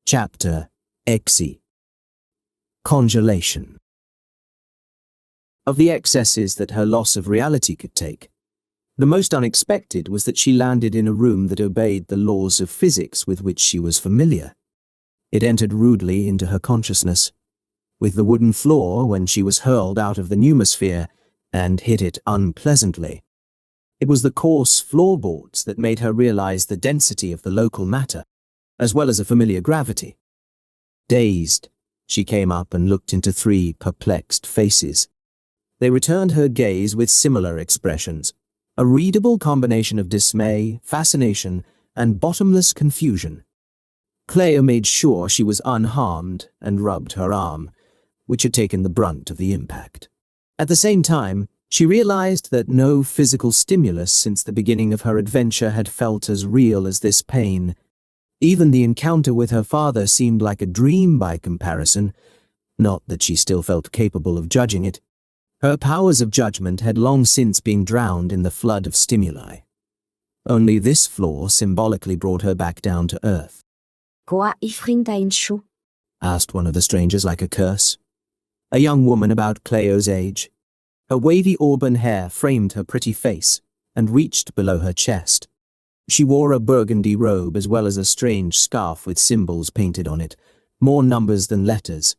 Chapter.exe. Congelation. Of the excesses that her loss of reality could take, the most unexpected was that she landed in a room that obeyed the laws of physics with which she was familiar. It entered rudely into her consciousness, with the wooden floor when she was hurled out of the pneumosphere, and hit it unpleasantly. It was the coarse floorboards that made her realize the density of the local matter, as well as a familiar gravity. Dazed, she came up and looked into 3 perplexed faces. They returned her gaze with similar expressions, a readable combination of dismay, fascination, and bottomless confusion. Kleio made sure she was unharmed and rubbed her arm, which had taken the brunt of the impact. At the same time, she realized that no physical stimulus since the beginning of her adventure had felt as real as this pain. Even the encounter with her father seemed like a dream by comparison, not that she still felt capable of judging it. Her powers of judgment had long since been drowned in the flood of stimuli. Only this flaw symbolically brought her back down to earth. Asked one of the strangers like a curse. A young woman about Kleio's age. Her wavy auburn hair framed her pretty face and reached below her chest. She wore a burgundy robe as well as a strange scarf with symbols painted on it, more numbers than letters.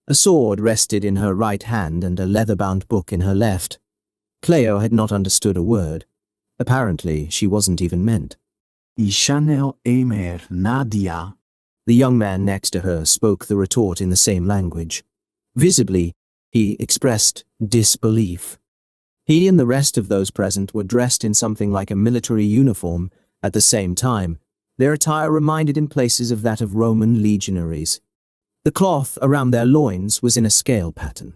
A sword rested in her right hand and a leather-bound book in her left. Kleio had not understood a word. Apparently, she wasn't even meant. Nadia. The young man next to her spoke the retort in the same language. Visibly, he expressed disbelief. He and the rest of those present were dressed in something like a military uniform. At the same time, their attire reminded in places of that of Roman legionaries. The cloth around their loins was in a scale pattern,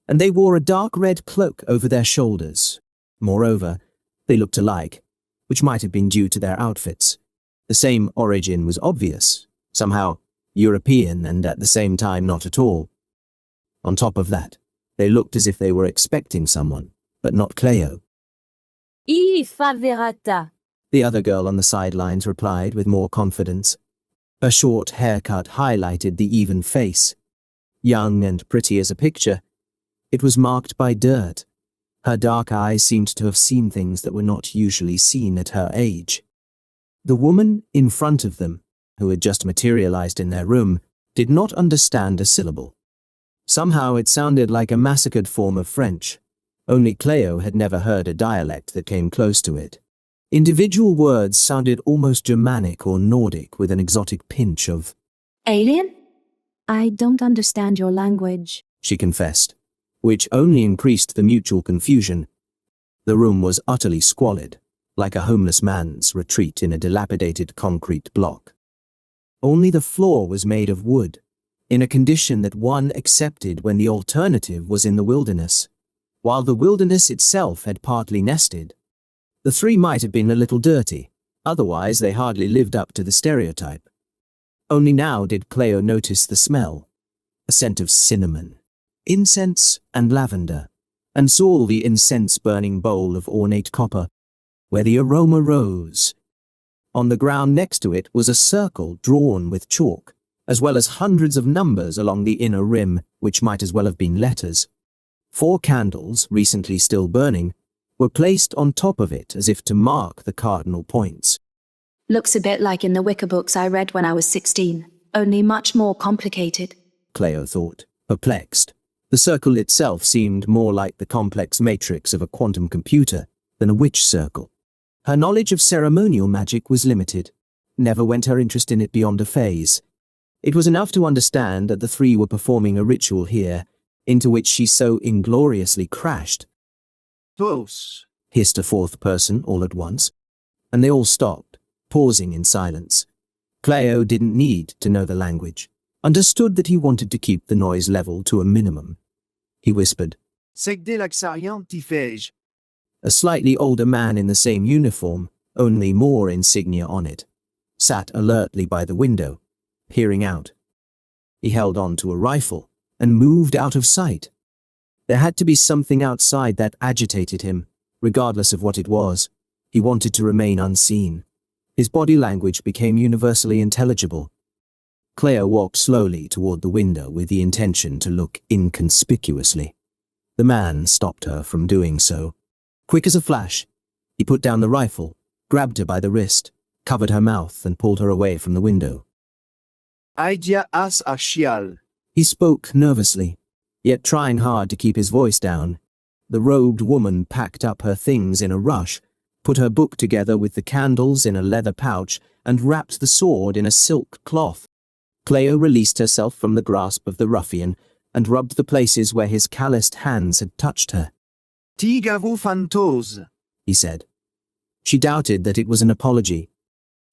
and they wore a dark red cloak over their shoulders. Moreover, they looked alike, which might have been due to their outfits. The same origin was obvious, somehow European and at the same time not at all. On top of that, they looked as if they were expecting someone, but not Kleio. Faverata. The other girl on the sidelines replied with more confidence. Her short haircut highlighted the even face. Young and pretty as a picture, it was marked by dirt. Her dark eyes seemed to have seen things that were not usually seen at her age. The woman in front of them, who had just materialized in their room, did not understand a syllable. Somehow it sounded like a massacred form of French. Only Kleio had never heard a dialect that came close to it. Individual words sounded almost Germanic or Nordic with an exotic pinch of Alien? I don't understand your language, she confessed, which only increased the mutual confusion. The room was utterly squalid, like a homeless man's retreat in a dilapidated concrete block. Only the floor was made of wood, in a condition that one accepted when the alternative was in the wilderness, while the wilderness itself had partly nested. The 3 might have been a little dirty, otherwise they hardly lived up to the stereotype. Only now did Kleio notice the smell, a scent of cinnamon, incense and lavender, and saw the incense-burning bowl of ornate copper, where the aroma rose. On the ground next to it was a circle drawn with chalk, as well as hundreds of numbers along the inner rim, which might as well have been letters. 4 candles, recently still burning, were placed on top of it as if to mark the cardinal points. Looks a bit like in the Wicker books I read when I was 16, only much more complicated, Kleio thought, perplexed. The circle itself seemed more like the complex matrix of a quantum computer than a witch circle. Her knowledge of ceremonial magic was limited. Never went her interest in it beyond a phase. It was enough to understand that the 3 were performing a ritual here, into which she so ingloriously crashed. Close, Hissed a 4th person all at once, and they all stopped, pausing in silence. Kleio didn't need to know the language, understood that he wanted to keep the noise level to a minimum. He whispered. Laxaria. A slightly older man in the same uniform, only more insignia on it, sat alertly by the window, peering out. He held on to a rifle and moved out of sight. There had to be something outside that agitated him, regardless of what it was. He wanted to remain unseen. His body language became universally intelligible. Kleio walked slowly toward the window with the intention to look inconspicuously. The man stopped her from doing so. Quick as a flash, he put down the rifle, grabbed her by the wrist, covered her mouth, and pulled her away from the window. Idea as a shial. He spoke nervously, yet trying hard to keep his voice down. The robed woman packed up her things in a rush, put her book together with the candles in a leather pouch, and wrapped the sword in a silk cloth. Kleio released herself from the grasp of the ruffian and rubbed the places where his calloused hands had touched her. Tigavu fantos, He said. She doubted that it was an apology.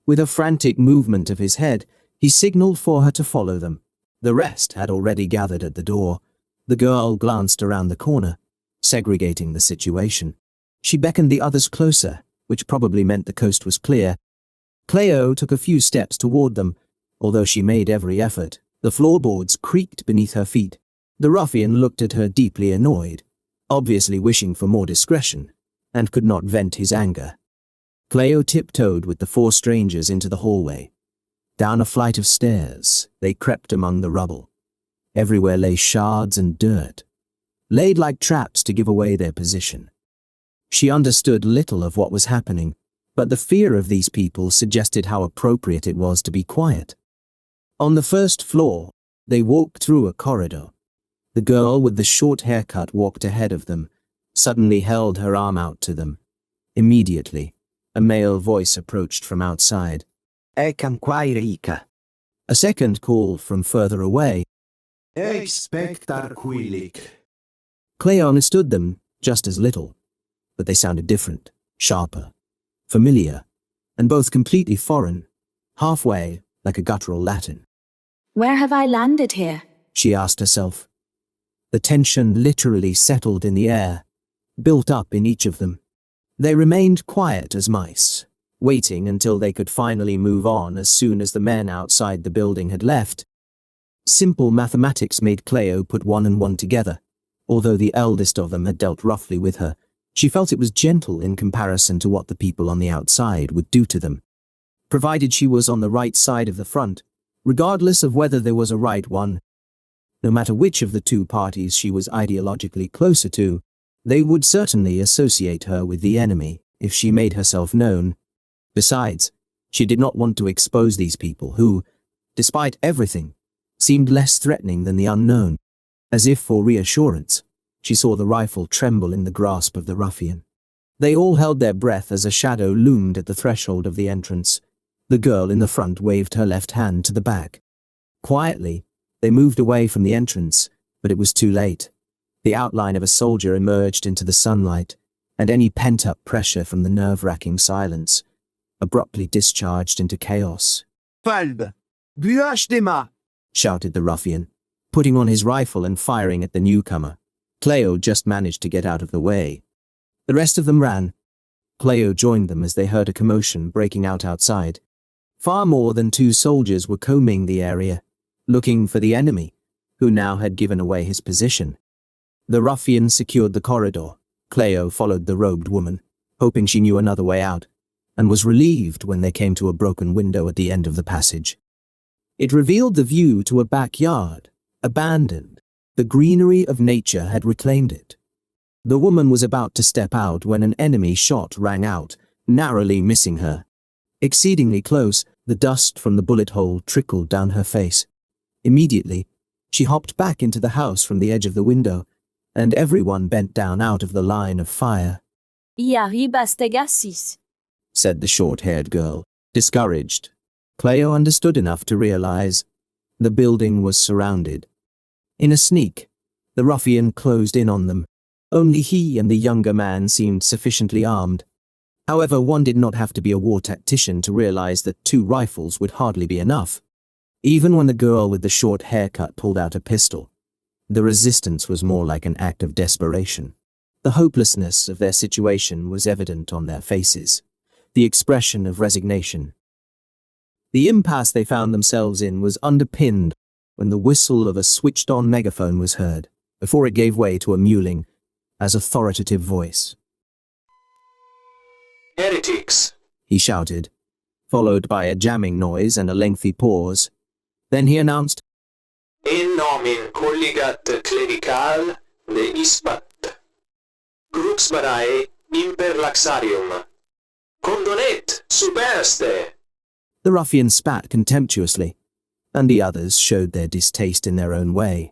With a frantic movement of his head, he signaled for her to follow them. The rest had already gathered at the door. The girl glanced around the corner, segregating the situation. She beckoned the others closer, which probably meant the coast was clear. Kleio took a few steps toward them. Although she made every effort, the floorboards creaked beneath her feet. The ruffian looked at her deeply annoyed, obviously wishing for more discretion, and could not vent his anger. Kleio tiptoed with the four strangers into the hallway. Down a flight of stairs, they crept among the rubble. Everywhere lay shards and dirt, laid like traps to give away their position. She understood little of what was happening, but the fear of these people suggested how appropriate it was to be quiet. On the first floor, they walked through a corridor. The girl with the short haircut walked ahead of them, suddenly held her arm out to them. Immediately, a male voice approached from outside. Ekam quairika. A second called from further away. Expectar quilik. Kleio understood them just as little, but they sounded different, sharper, familiar, and both completely foreign, halfway like a guttural Latin. Where have I landed here? She asked herself. The tension literally settled in the air, built up in each of them. They remained quiet as mice, waiting until they could finally move on as soon as the men outside the building had left. Simple mathematics made Kleio put one and one together. Although the eldest of them had dealt roughly with her, she felt it was gentle in comparison to what the people on the outside would do to them. Provided she was on the right side of the front, regardless of whether there was a right one. No matter which of the two parties she was ideologically closer to, they would certainly associate her with the enemy if she made herself known. Besides, she did not want to expose these people who, despite everything, seemed less threatening than the unknown. As if for reassurance, she saw the rifle tremble in the grasp of the ruffian. They all held their breath as a shadow loomed at the threshold of the entrance. The girl in the front waved her left hand to the back. Quietly, they moved away from the entrance, but it was too late. The outline of a soldier emerged into the sunlight, and any pent-up pressure from the nerve-wracking silence abruptly discharged into chaos. Falb. Buach dema. Shouted the ruffian, putting on his rifle and firing at the newcomer. Kleio just managed to get out of the way. The rest of them ran. Kleio joined them as they heard a commotion breaking out outside. Far more than two soldiers were combing the area, looking for the enemy, who now had given away his position. The ruffian secured the corridor. Kleio followed the robed woman, hoping she knew another way out, and was relieved when they came to a broken window at the end of the passage. It revealed the view to a backyard, abandoned. The greenery of nature had reclaimed it. The woman was about to step out when an enemy shot rang out, narrowly missing her. Exceedingly close, the dust from the bullet hole trickled down her face. Immediately, she hopped back into the house from the edge of the window, and everyone bent down out of the line of fire. Said the short-haired girl, discouraged. Kleio understood enough to realize the building was surrounded. In a sneak, the ruffian closed in on them. Only he and the younger man seemed sufficiently armed. However, one did not have to be a war tactician to realize that 2 rifles would hardly be enough. Even when the girl with the short haircut pulled out a pistol, the resistance was more like an act of desperation. The hopelessness of their situation was evident on their faces, the expression of resignation. The impasse they found themselves in was underpinned when the whistle of a switched-on megaphone was heard, before it gave way to a mewling, as authoritative voice. Heretics, he shouted, followed by a jamming noise and a lengthy pause. Then he announced, In nomen collegat clerical de ispat. Cruxbarae imper Laxarium. Condonet superste. The ruffian spat contemptuously, and the others showed their distaste in their own way.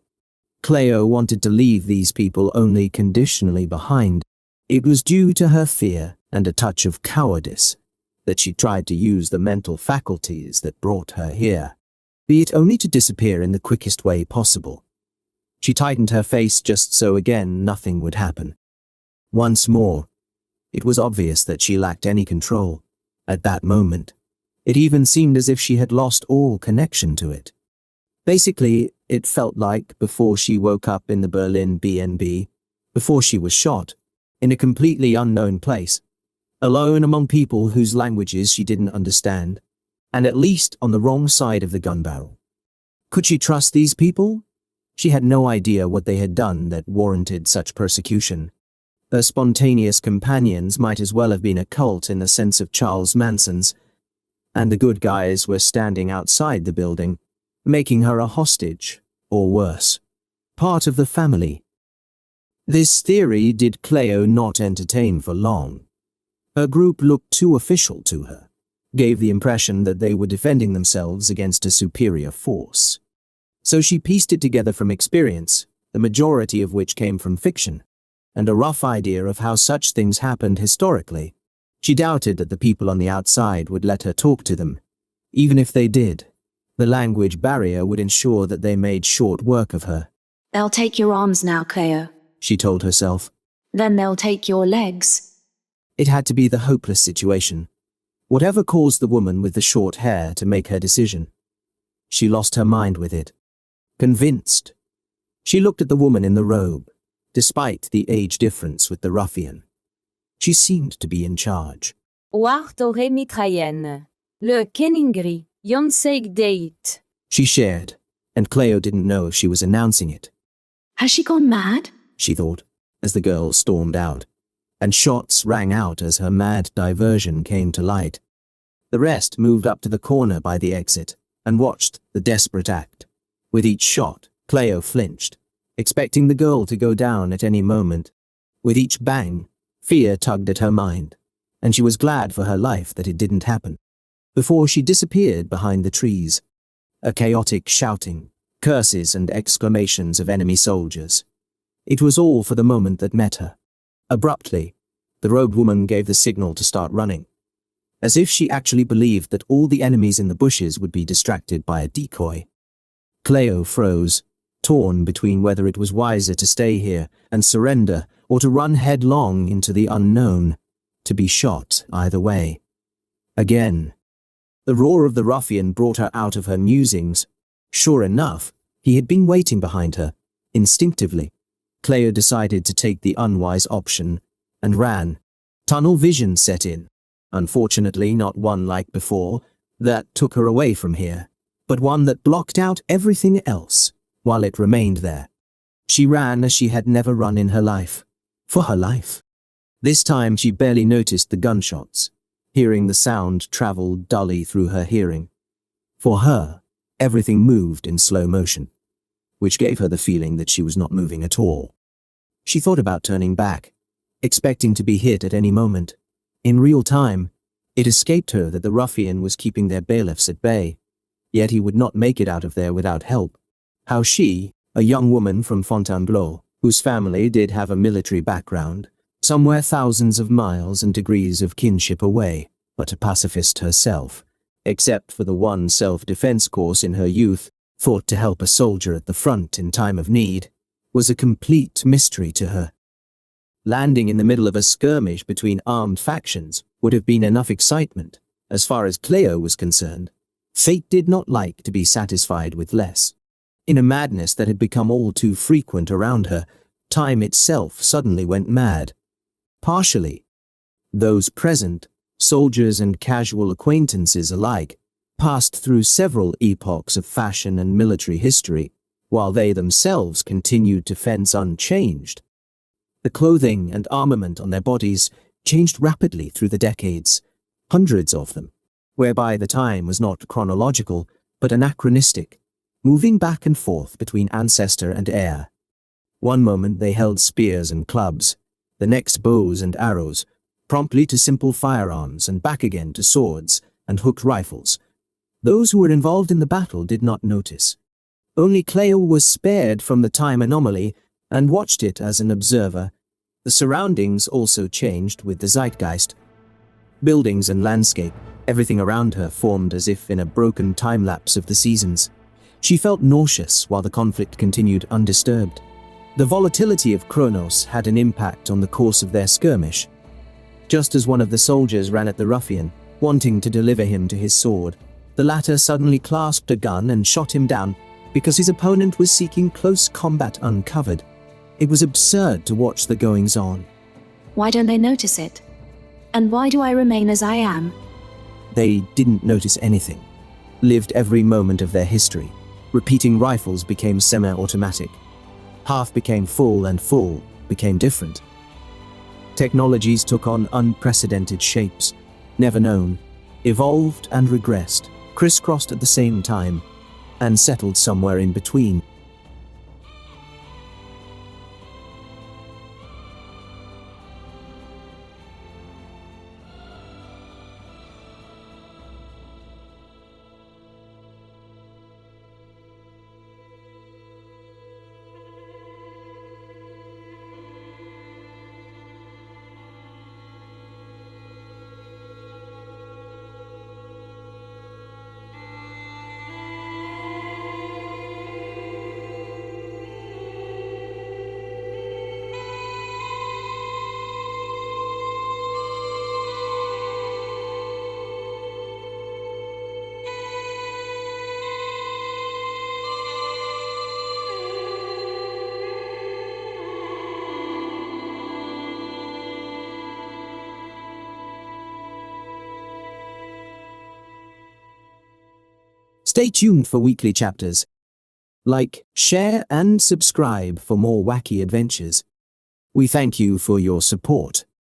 Kleio wanted to leave these people only conditionally behind. It was due to her fear and a touch of cowardice that she tried to use the mental faculties that brought her here, be it only to disappear in the quickest way possible. She tightened her face just so again nothing would happen. Once more, it was obvious that she lacked any control. At that moment, it even seemed as if she had lost all connection to it. Basically, it felt like before she woke up in the Berlin B&B, before she was shot, in a completely unknown place, alone among people whose languages she didn't understand, and at least on the wrong side of the gun barrel. Could she trust these people? She had no idea what they had done that warranted such persecution. Her spontaneous companions might as well have been a cult in the sense of Charles Manson's, and the good guys were standing outside the building, making her a hostage, or worse, part of the family. This theory did Kleio not entertain for long. Her group looked too official to her, gave the impression that they were defending themselves against a superior force. So she pieced it together from experience, the majority of which came from fiction, and a rough idea of how such things happened historically. She doubted that the people on the outside would let her talk to them. Even if they did, the language barrier would ensure that they made short work of her. They'll take your arms now, Kleio. She told herself. Then they'll take your legs. It had to be the hopeless situation. Whatever caused the woman with the short hair to make her decision. She lost her mind with it. Convinced. She looked at the woman in the robe, despite the age difference with the ruffian. She seemed to be in charge. Wartore mitrayen. Le keningri, yonseg date. She shared, and Kleio didn't know if she was announcing it. Has she gone mad? She thought, as the girl stormed out, and shots rang out as her mad diversion came to light. The rest moved up to the corner by the exit and watched the desperate act. With each shot, Kleio flinched, expecting the girl to go down at any moment. With each bang, fear tugged at her mind, and she was glad for her life that it didn't happen. Before she disappeared behind the trees, a chaotic shouting, curses and exclamations of enemy soldiers. It was all for the moment that met her. Abruptly, the robed woman gave the signal to start running, as if she actually believed that all the enemies in the bushes would be distracted by a decoy. Kleio froze, torn between whether it was wiser to stay here and surrender or to run headlong into the unknown, to be shot either way. Again, the roar of the ruffian brought her out of her musings. Sure enough, he had been waiting behind her. Instinctively, Kleio decided to take the unwise option and ran. Tunnel vision set in. Unfortunately, not one like before, that took her away from here, but one that blocked out everything else while it remained there. She ran as she had never run in her life. For her life. This time she barely noticed the gunshots, hearing the sound travel dully through her hearing. For her, everything moved in slow motion, which gave her the feeling that she was not moving at all. She thought about turning back, expecting to be hit at any moment. In real time, it escaped her that the ruffian was keeping their bailiffs at bay, yet he would not make it out of there without help. How she, a young woman from Fontainebleau, whose family did have a military background, somewhere thousands of miles and degrees of kinship away, but a pacifist herself, except for the one self-defense course in her youth, thought to help a soldier at the front in time of need, was a complete mystery to her. Landing in the middle of a skirmish between armed factions would have been enough excitement, as far as Kleio was concerned. Fate did not like to be satisfied with less. In a madness that had become all too frequent around her, time itself suddenly went mad. Partially, those present, soldiers and casual acquaintances alike, passed through several epochs of fashion and military history, while they themselves continued to fence unchanged. The clothing and armament on their bodies changed rapidly through the decades, hundreds of them, whereby the time was not chronological, but anachronistic, moving back and forth between ancestor and heir. One moment they held spears and clubs, the next bows and arrows, promptly to simple firearms and back again to swords and hooked rifles. Those who were involved in the battle did not notice. Only Kleio was spared from the time anomaly and watched it as an observer. The surroundings also changed with the zeitgeist. Buildings and landscape, everything around her formed as if in a broken time-lapse of the seasons. She felt nauseous while the conflict continued undisturbed. The volatility of Kronos had an impact on the course of their skirmish. Just as one of the soldiers ran at the ruffian, wanting to deliver him to his sword, the latter suddenly clasped a gun and shot him down because his opponent was seeking close combat uncovered. It was absurd to watch the goings-on. Why don't they notice it? And why do I remain as I am? They didn't notice anything. Lived every moment of their history. Repeating rifles became semi-automatic. Half became full and full became different. Technologies took on unprecedented shapes, never known, evolved and regressed, crisscrossed at the same time, and settled somewhere in between. Stay tuned for weekly chapters. Like, share, and subscribe for more wacky adventures. We thank you for your support.